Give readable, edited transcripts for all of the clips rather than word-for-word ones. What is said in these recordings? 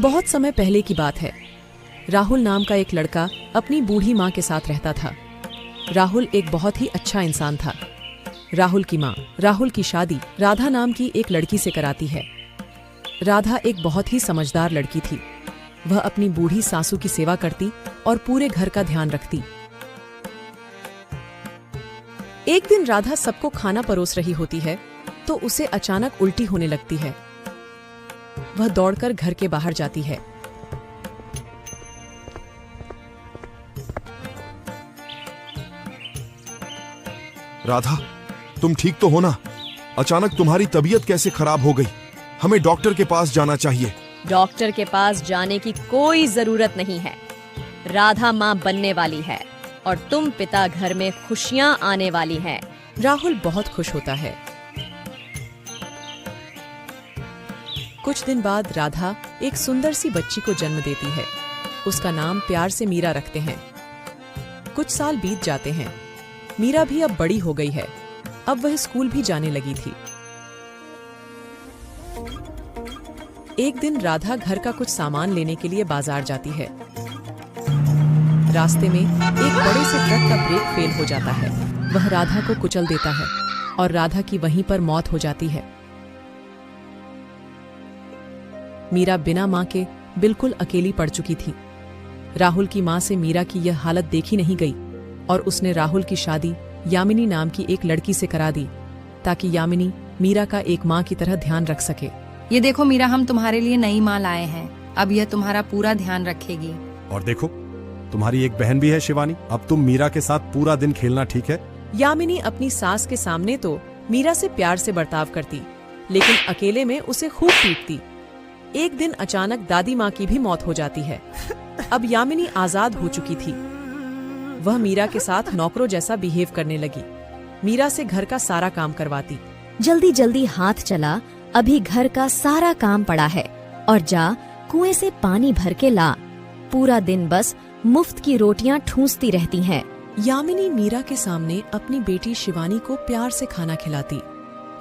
बहुत समय पहले की बात है। राहुल नाम का एक लड़का अपनी बूढ़ी माँ के साथ रहता था। राहुल एक बहुत ही अच्छा इंसान था। राहुल की माँ राहुल की शादी राधा नाम की एक लड़की से कराती है। राधा एक बहुत ही समझदार लड़की थी। वह अपनी बूढ़ी सासू की सेवा करती और पूरे घर का ध्यान रखती। एक दिन राधा सबको खाना परोस रही होती है तो उसे अचानक उल्टी होने लगती है। वह दौड़कर घर के बाहर जाती है। राधा, तुम ठीक तो हो ना? अचानक तुम्हारी तबीयत कैसे खराब हो गई? हमें डॉक्टर के पास जाना चाहिए। डॉक्टर के पास जाने की कोई जरूरत नहीं है। राधा माँ बनने वाली है और तुम पिता घर में खुशियाँ आने वाली हैं। राहुल बहुत खुश होता है। कुछ दिन बाद राधा एक सुंदर सी बच्ची को जन्म देती है। उसका नाम प्यार से मीरा रखते हैं। कुछ साल बीत जाते हैं। मीरा भी अब बड़ी हो गई है। अब वह स्कूल भी जाने लगी थी। एक दिन राधा घर का कुछ सामान लेने के लिए बाजार जाती है। रास्ते में एक बड़े से ट्रक का ब्रेक फेल हो जाता है। वह राधा को कुचल देता है और राधा की वहीं पर मौत हो जाती है। मीरा बिना मां के बिल्कुल अकेली पड़ चुकी थी। राहुल की मां से मीरा की यह हालत देखी नहीं गई और उसने राहुल की शादी यामिनी नाम की एक लड़की से करा दी ताकि यामिनी मीरा का एक मां की तरह ध्यान रख सके। ये देखो मीरा, हम तुम्हारे लिए नई माँ लाए हैं। अब यह तुम्हारा पूरा ध्यान रखेगी। और देखो, तुम्हारी एक बहन भी है शिवानी। अब तुम मीरा के साथ पूरा दिन खेलना, ठीक है? यामिनी अपनी सास के सामने तो मीरा से प्यार से बर्ताव करती, लेकिन अकेले में उसे खूब पीटती। एक दिन अचानक दादी माँ की भी मौत हो जाती है। अब यामिनी आजाद हो चुकी थी। वह मीरा के साथ नौकरों जैसा बिहेव करने लगी। मीरा से घर का सारा काम करवाती। जल्दी जल्दी हाथ चला, अभी घर का सारा काम पड़ा है, और जा कुएं से पानी भर के ला। पूरा दिन बस मुफ्त की रोटियां ठूंसती रहती हैं। यामिनी मीरा के सामने अपनी बेटी शिवानी को प्यार से खाना खिलाती,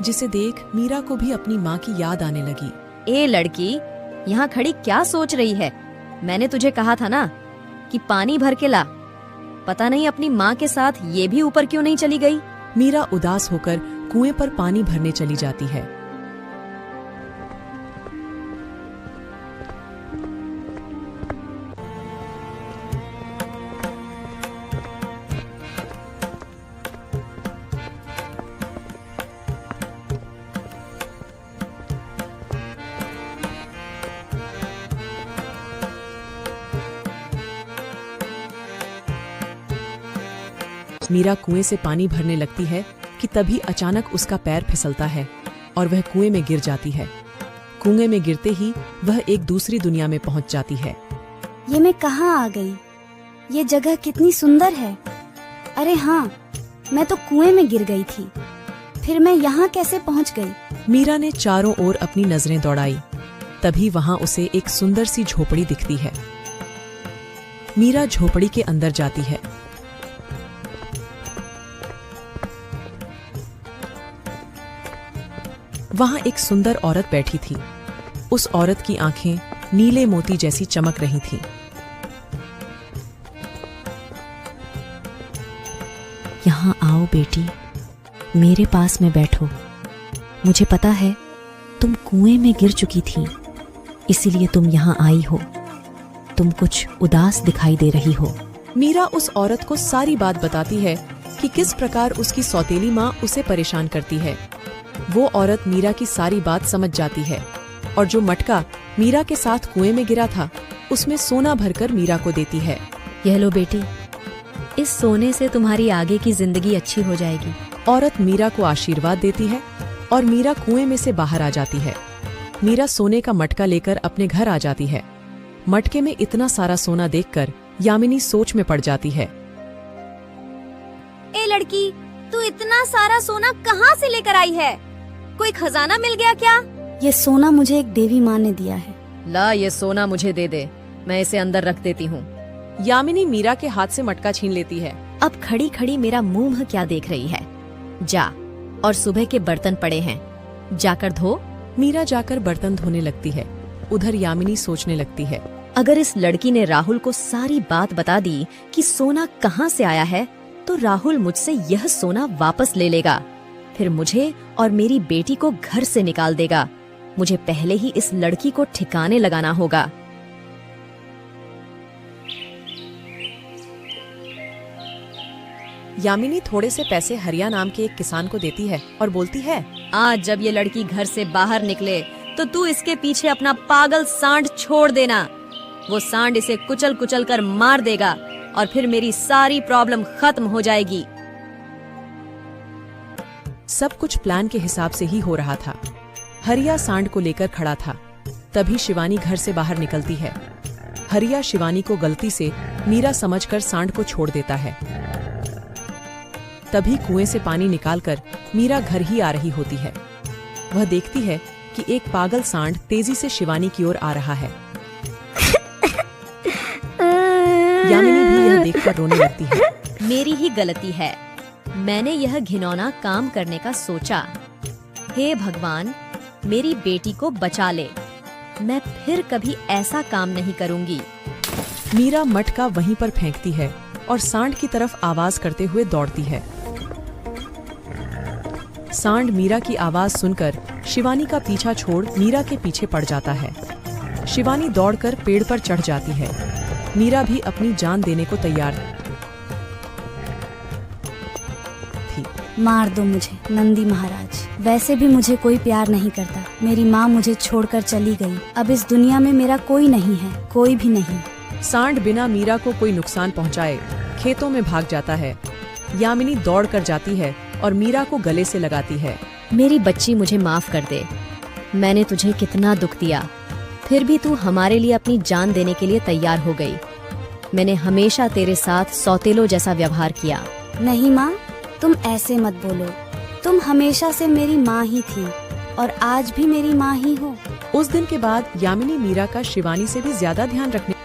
जिसे देख मीरा को भी अपनी माँ की याद आने लगी। ए लड़की, यहाँ खड़ी क्या सोच रही है? मैंने तुझे कहा था ना कि पानी भर के ला। पता नहीं अपनी माँ के साथ ये भी ऊपर क्यों नहीं चली गई। मीरा उदास होकर कुएं पर पानी भरने चली जाती है। मीरा कुएं से पानी भरने लगती है कि तभी अचानक उसका पैर फिसलता है और वह कुएं में गिर जाती है। कुएं में गिरते ही वह एक दूसरी दुनिया में पहुंच जाती है। ये मैं कहाँ आ गई? ये जगह कितनी सुंदर है। अरे हाँ, मैं तो कुएं में गिर गई थी। फिर मैं यहाँ कैसे पहुँच गई? मीरा ने चारों ओर अपनी नजरें दौड़ाई। तभी वहाँ उसे एक सुंदर सी झोपड़ी दिखती है। मीरा झोपड़ी के अंदर जाती है। वहां एक सुंदर औरत बैठी थी। उस औरत की आंखें नीले मोती जैसी चमक रही थीं। यहाँ आओ बेटी, मेरे पास में बैठो। मुझे पता है तुम कुएं में गिर चुकी थी, इसीलिए तुम यहाँ आई हो। तुम कुछ उदास दिखाई दे रही हो। मीरा उस औरत को सारी बात बताती है कि किस प्रकार उसकी सौतेली माँ उसे परेशान करती है। वो औरत मीरा की सारी बात समझ जाती है और जो मटका मीरा के साथ कुएं में गिरा था उसमें सोना भरकर मीरा को देती है। यह लो बेटी, इस सोने से तुम्हारी आगे की जिंदगी अच्छी हो जाएगी। औरत मीरा को आशीर्वाद देती है और मीरा कुएं में से बाहर आ जाती है। मीरा सोने का मटका लेकर अपने घर आ जाती है। मटके में इतना सारा सोना देखकर यामिनी सोच में पड़ जाती है। ए लड़की, तू इतना सारा सोना कहाँ से लेकर आई है? कोई खजाना मिल गया क्या? ये सोना मुझे एक देवी माँ ने दिया है। ला, ये सोना मुझे दे दे, मैं इसे अंदर रख देती हूँ। यामिनी मीरा के हाथ से मटका छीन लेती है। अब खड़ी खड़ी मेरा मुंह क्या देख रही है? जा, और सुबह के बर्तन पड़े हैं, जाकर धो। मीरा जाकर बर्तन धोने लगती है। उधर यामिनी सोचने लगती है। अगर इस लड़की ने राहुल को सारी बात बता दी कि सोना कहाँ से आया है, तो राहुल मुझसे यह सोना वापस ले लेगा। फिर मुझे और मेरी बेटी को घर से निकाल देगा। मुझे पहले ही इस लड़की को ठिकाने लगाना होगा। यामिनी थोड़े से पैसे हरिया नाम के एक किसान को देती है और बोलती है, आज जब ये लड़की घर से बाहर निकले तो तू इसके पीछे अपना पागल सांड छोड़ देना। वो सांड इसे कुचल कुचल कर मार देगा और फिर मेरी सारी प्रॉब्लम खत्म हो जाएगी। सब कुछ प्लान के हिसाब से ही हो रहा था। हरिया सांड को लेकर खड़ा था। तभी शिवानी घर से बाहर निकलती है। हरिया शिवानी को गलती से मीरा समझकर सांड को छोड़ देता है। तभी कुएं से पानी निकालकर मीरा घर ही आ रही होती है। वह देखती है कि एक पागल सांड तेजी से शिवानी की ओर आ रहा है। यामिनी भी यह देखकर रोने लगती है। मेरी ही गलती है, मैंने यह घिनौना काम करने का सोचा। हे भगवान, मेरी बेटी को बचा ले। मैं फिर कभी ऐसा काम नहीं करूंगी। मीरा मटका वहीं पर फेंकती है और सांड की तरफ आवाज करते हुए दौड़ती है। सांड मीरा की आवाज सुनकर शिवानी का पीछा छोड़ मीरा के पीछे पड़ जाता है। शिवानी दौड़कर पेड़ पर चढ़ जाती है। मीरा भी अपनी जान देने को तैयार थी। मार दो मुझे नंदी महाराज, वैसे भी मुझे कोई प्यार नहीं करता। मेरी माँ मुझे छोड़कर चली गई। अब इस दुनिया में मेरा कोई नहीं है, कोई भी नहीं। सांड बिना मीरा को कोई नुकसान पहुंचाए खेतों में भाग जाता है। यामिनी दौड़ कर जाती है और मीरा को गले से लगाती है। मेरी बच्ची, मुझे माफ कर दे। मैंने तुझे कितना दुख दिया, फिर भी तू हमारे लिए अपनी जान देने के लिए तैयार हो गई। मैंने हमेशा तेरे साथ सौतेलो जैसा व्यवहार किया। नहीं माँ, तुम ऐसे मत बोलो। तुम हमेशा से मेरी माँ ही थी और आज भी मेरी माँ ही हो। उस दिन के बाद यामिनी मीरा का शिवानी से भी ज्यादा ध्यान रखने